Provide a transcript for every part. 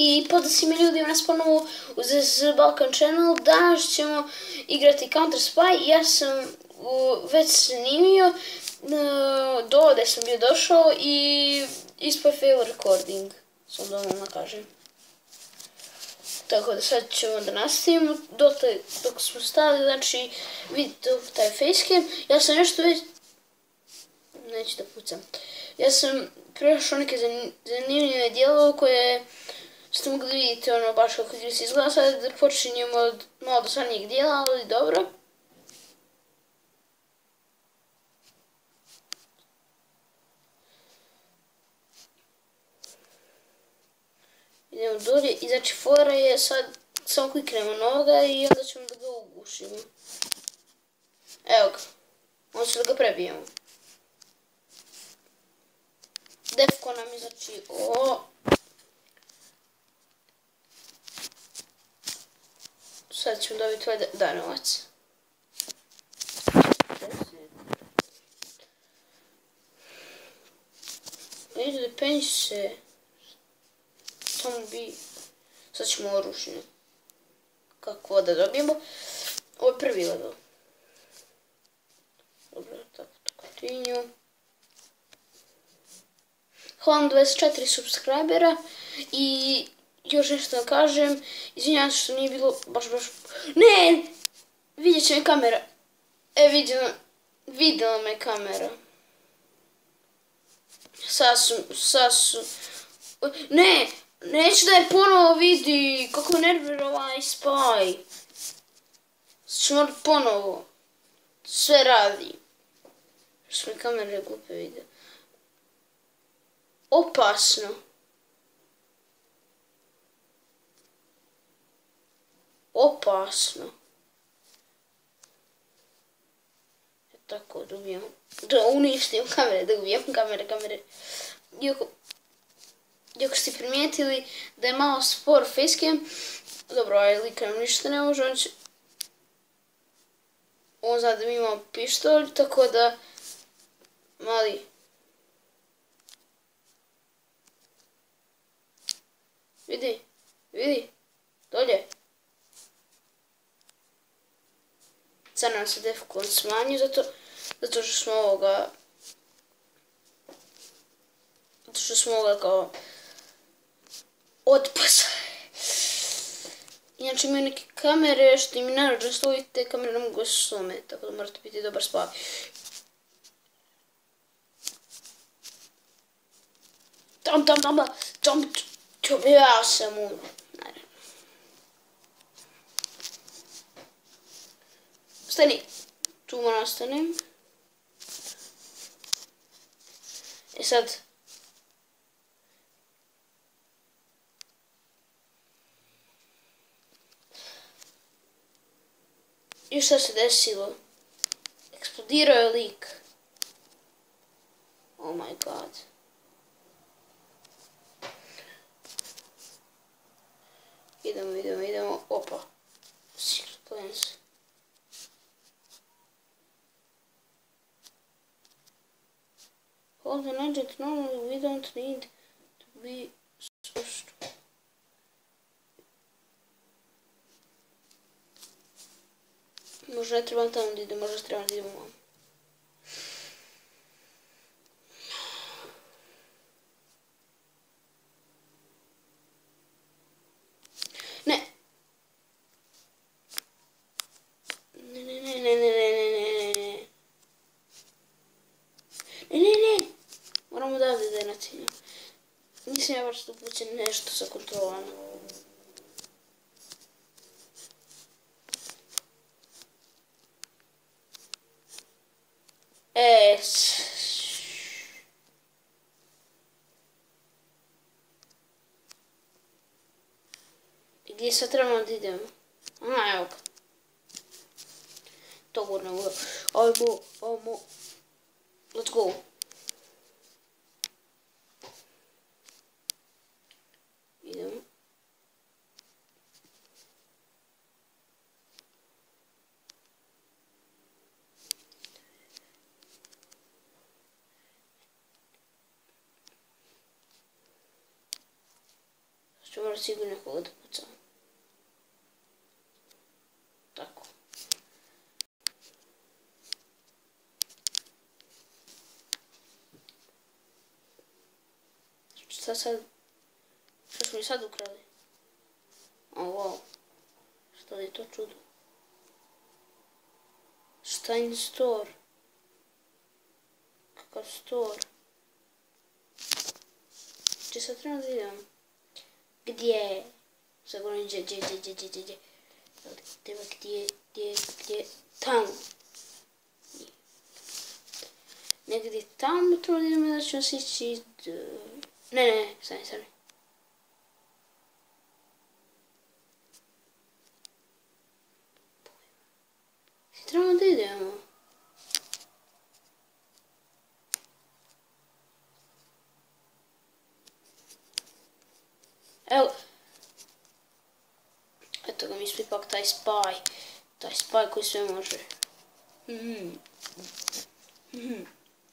I pozdrav svima ljudima nas ponovo uz Balkan Channel. Danas ćemo igrati Counter Spy. Ja sam već snimio, do ovdje sam bio došao i ispoj fail recording, sam da vam kažem. Tako da sad ćemo da nastavimo, dok smo stali, znači vidite taj facecam. Ja sam nešto već, neću da pucam, ja sam prešao neke zanimljive dijelove koje ste mogli vidjeti ono baš kako se izgleda. Sad da počinjemo od malo dosadnijeg dijela, ali dobro. Idemo dolje i znači fora je sad samo kliknemo na ovoga i onda ćemo da ga ugušimo. Evo ga, onda ćemo da ga prebijemo. Defko nam je znači ovo. Sad ćemo dobiti ovaj danovac. Vidite da penji se. Samo bi. Sad ćemo oružje. Kako da dobijemo. Ovo je prvi level. Dobro, tako to continue. Hvala 24 subscribera i još nešto da kažem, izvinjavam se što nije bilo baš... Ne! Vidjet će me kamera. Vidjela me kamera. Sad su... Ne! Neću da je ponovo vidi, kako nervira ovaj Spy. Sad ću morat ponovo. Sve radi. Što mi kamere glupe vide. Opasno. Opasno. Tako da ubijem. Da uništim kamere, da ubijem kamere. Iako ste primijetili da je malo spor facecam, dobro, ovaj lik nam ništa ne može, on zna da mi imamo pištolj, tako da mali. Vidi, dolje. Sad nam se defukon smanji, zato što smo ovoga kao otpasa. Inače imaju neke kamere što im naravno stoji, te kamere ne mogu se slome, tako da morate biti dobar spav. Ja sam umro. Stani, tu moram stanem. E sad. I šta se desilo? Eksplodirao je lik. Oh my god. Idemo. Opa. Secret plans. Hold an agent, normally we don't need to be supposed to. Možda ne trebam tamo da idem, možda trebam da idem ovamo. Ne! Ne! Moramo odavde da je na cilju. Nisam ja baš da upućen nešto sa kontrolama. Gdje sad trebamo da idemo? Aha, evo ga. To gurnemo. Ajmo. Let's go. Idemo. Ću morati sigurno nekoga da pucam. Tako. Šta sad? Što smo i sad ukrali? O, wow. Šta je to čudo? Stein store. Kakav store? Če sad trebam da idem? Gdje? Sad govorim gdje. Treba gdje? Tamo. Negdje tamo treba da idem da ću nas ići... Ne, stani. Trebamo da idemo. Evo. Eto ga, mi smo ipak taj spy. Taj spy koji sve može.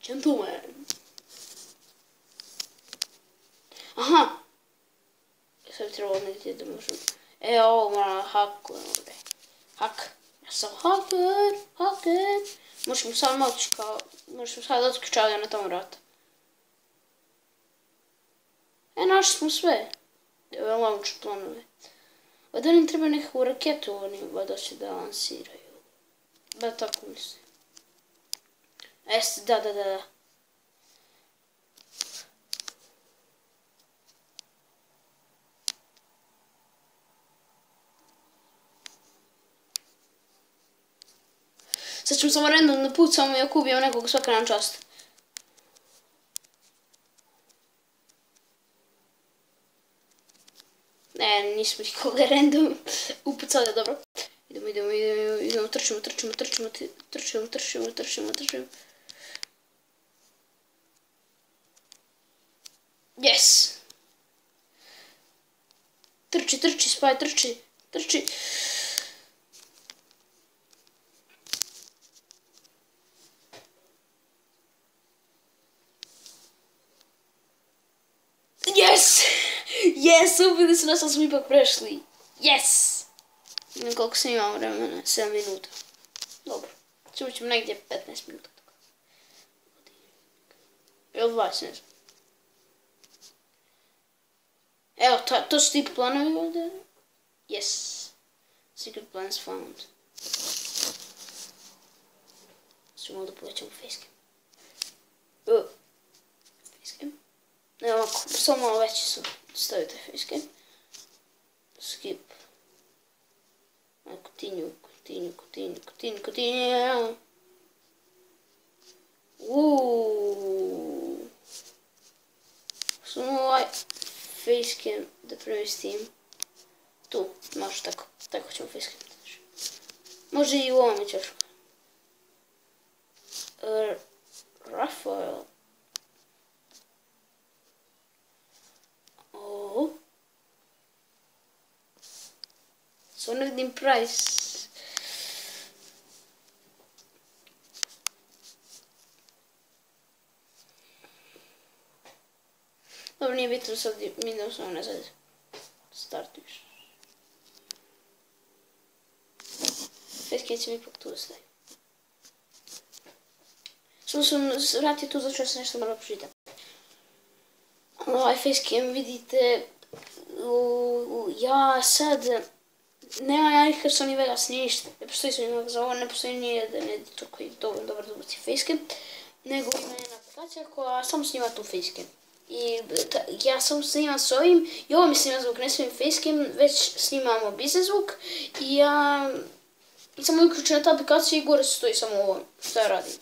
Gentleman. Aha. Sad bi trebalo negdje da možemo... ovo moram hakujem ovdje. Hak. Ja sam haker. Možemo sad otkriti čavlja na tom vrata. Našli smo sve. Evo je launch planove. Ovdje im treba nekakvu raketu, oni da će da lansiraju. Ba tako mislim. Da. Sad ćemo samo random da pucamo i ako ubijemo nekog svaka nam čast. Ne, nismo nikoga random upucali, dobro. Idemo, trčimo. Yes! Trči, Spy, trči. Yes, ubili su nas, ali smo ipak prešli. Yes! Ne koliko sam imao vremena, 7 minuta. Dobro, ćemo negdje 15 minuta. Ili 20, ne znam. Evo, to su ti planovi ovdje. Yes. Secret plans found. Ćemo ovdje povećamo facecam. Facecam. Ne, ovako, samo malo veći su. Stavite facecam. Skip. Continue. Samo ovaj facecam da premestim. Tu, može tako ćemo facecam. Može i u ovome ćeš. Rafael. So ne vidim price. Dobro, nije bitno sad, mi idemo samo nazad. Startuješ. Facecam ćemo ipak tu ostaje. Samo sam vratio tu zato što sam nešto malo pročitam. Ovaj facecam vidite, ja sad, nema ja nikad Sony Vegas ništa, ne postoji Sony Vegas za ovo, ne postoji nijedan editor koji je dovoljno dobar da ubaci facecam, nego ima jedna aplikacija koja samo snima tu facecam. I ja samo snimam s ovim i ovo mi snima zvuk, ne snimam facecam, već snimamo biznes zvuk i ja samo uključim na ta aplikaciju i gore stoji samo ovo što ja radim.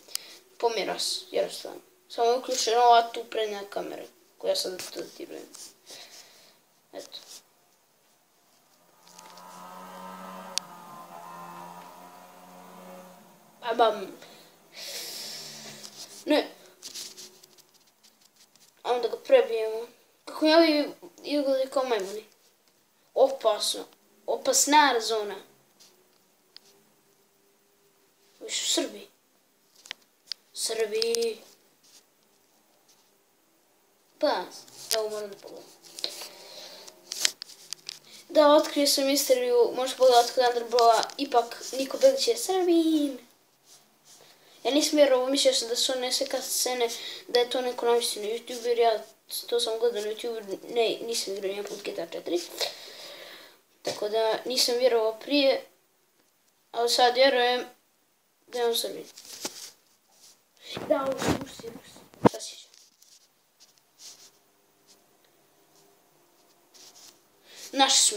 Pomjera se, jednostavno. Samo je uključena ova tu prednja kamera koja sad dodirujem. Eto. Bam. Ne. Onda ga prebijemo. Kako ja ovi izgledaju kao majmuni. Opasno. Opasna zona. Viš u Srbiji. Srbiji. Pa, evo moram da pogledam. Da, otkrio sam misteriju, možeš pogledati kod Underbroa, ipak Niko Belić je Srbin. Ja nisam vjerovao, mislio sam da su one sve scene, da je to neko namjestio na YouTube, jer ja to sam gledao na YouTube, ne, nisam igrao nijedan put GTA 4. Tako da nisam vjerovao prije, ali sad vjerujem da je on Srbin. Da, Rusi. Šta sjećam?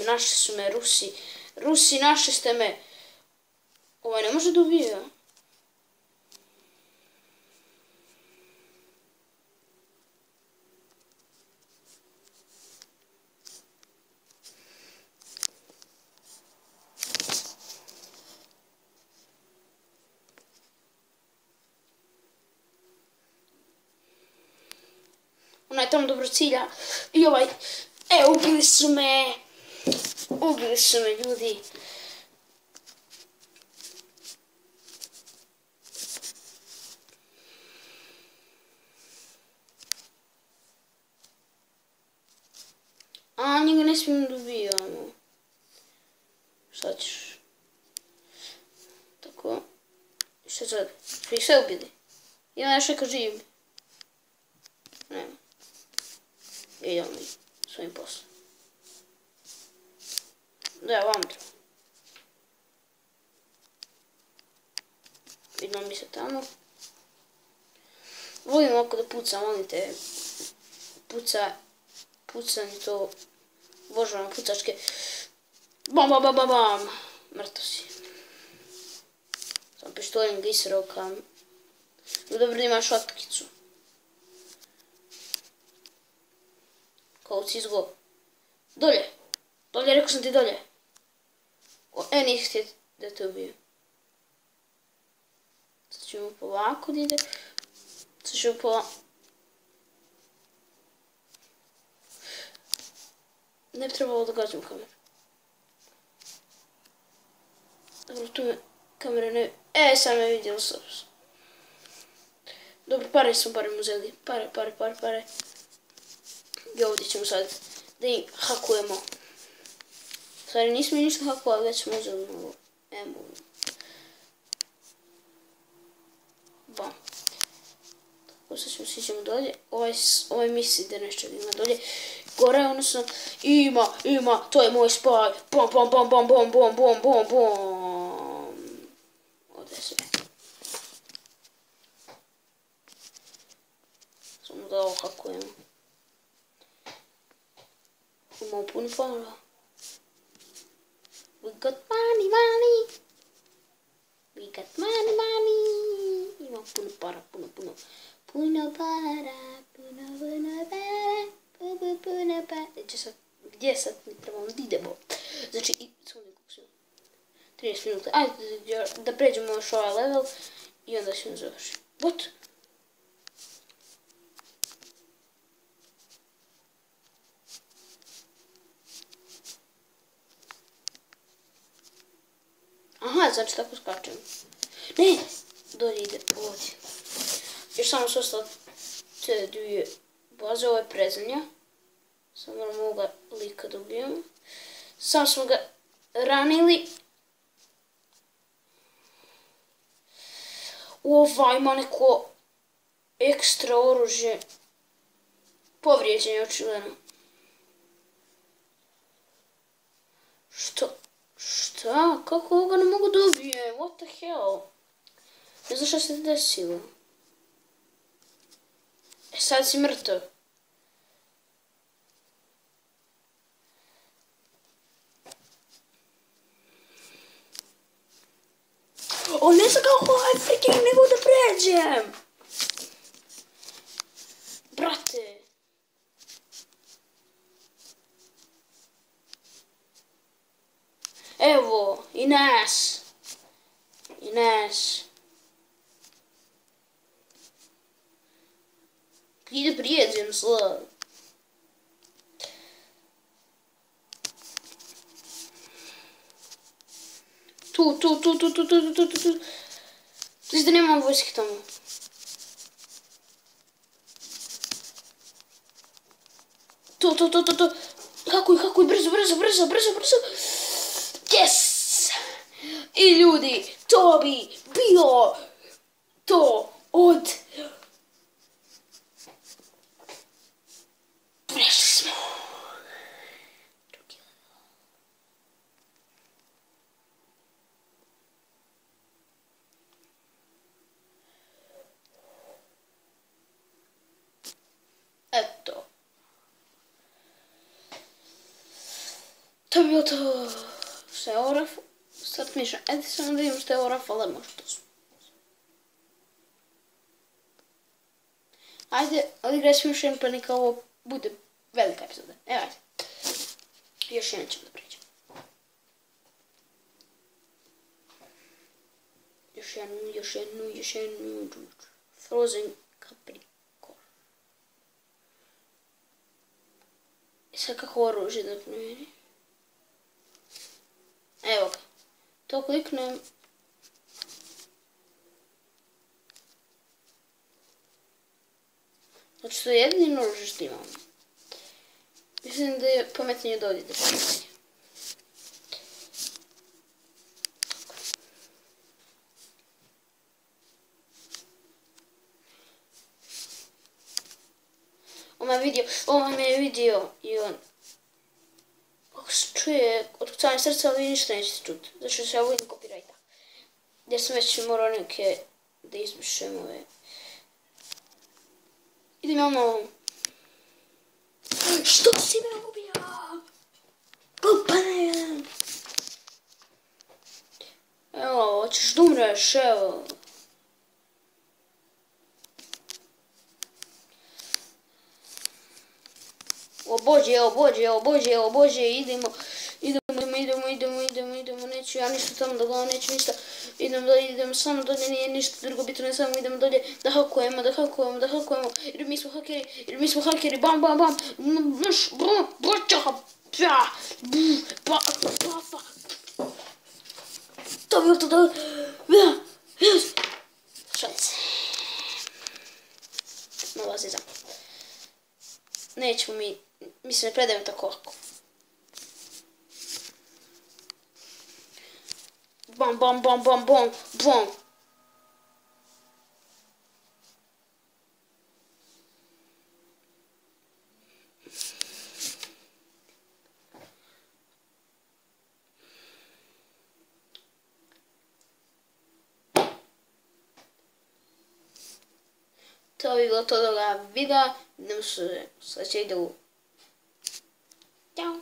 Našli su me, Rusi. Rusi, našli ste me. Ovaj ne može da ubije. Onaj tamo dobro cilja. I ovaj... ubili su me. Ubili su me, ljudi. A, njega ne smijem da ubijamo. Šta ćeš? Tako. Šta sad? Što ih sve ubili? Ima još neka živ. Nema. Idemo mi svojim poslom. Da, vam treba. Idemo mi se tamo. Volim ovako da pucam, volim te. Pucanje to. Obožavam pucačke. Bam, bam, bam, bam, bam. Mrtav si. Sam pištoljem ga isrokam. Dobro da imaš šotkicu. Kao cizgo. Dolje. Dolje, rekao sam ti dolje. Nisi htio da te ubiju. Sad ćemo polako da ide. Sad ćemo polako. Ne bi trebalo da gađam kameru. Dobro, tu me kamera ne... sad me vidjelo s. Dobro, pare smo barem uzeli. Pare. I ovdje ćemo sad da im hakujemo. Stvari, nismo ništa hakovali, već smo uzeli novo emu. Bam. Tako, sad ćemo siđemo dolje. Ovaj misli da nešto ima dolje. Gore, odnosno, ima, to je moj spaj. Bom. Ovdje je sve. Samo da ovo hakujemo. Imamo puno fanova. We got money. We got money. Imamo puno para. Gdje sad mi trebamo da idemo? Znači, samo nekog smo. 13 minuta. Ajde da pređemo još ovaj level i onda ćemo završiti. What? Aha, znači tako skačem. Ne! Dolje ide, ovdje. Još samo su ostale te dvije baze, ovo je prezadnja. Samo moramo ovoga lika da ubijemo. Samo smo ga ranili. Ima neko ekstra oružje. Povrijeđen je očigledno. Šta? Kako ovoga ne mogu da ubijem? What the hell? Ne znam šta se desilo. Sad si mrtav. Ne znam kako freaking ne mogu da pređem. Brate. Evo, Ines. Gdje prijeđem slav? Tu. Please da nemam vojske tamo. Tu. Hakuj, brzo. Yes! I ljudi, to bi bio to od... Prešli smo. Eto. To bi bilo to što je ovo rafal. Sad mišljam Edison da vidim što je ovo rafal, ali možda to su. Ajde, odigraj smo još jedan pa neka ovo bude velika epizoda. Evo ajde. Još jedan ćemo da pređemo. Još jednu. Frozen Capricorn. I sad kako oružje da promijeni? Evo ga. To kliknem. Znači to je jedino oružje što imamo. Mislim da je pametnije da ovdje da promijeni. Ovo je video i on ako se čuje otkucanje srca, ali vi ništa nećete čuti, zato što se ja volim copyrighta. Jer sam već morao neke da izbrišem ove. Idem ja ono. Što si me ubija? Glupane! Evo, hoćeš da umreš, evo. O Bože, idemo, neću ja ništa tamo da gledam, neću ništa, idemo samo dolje, nije ništa drugo bitno, ne samo idemo dolje, da hakujemo, jer mi smo hakeri, bam, to bi to da, šalice, nova ziza. Nećemo mi se ne predajemo tako lako. Bam. To bi bilo to od ovoga videa. Idemo se sljedećeg videu. Ćao.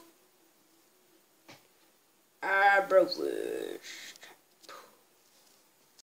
Abroviš.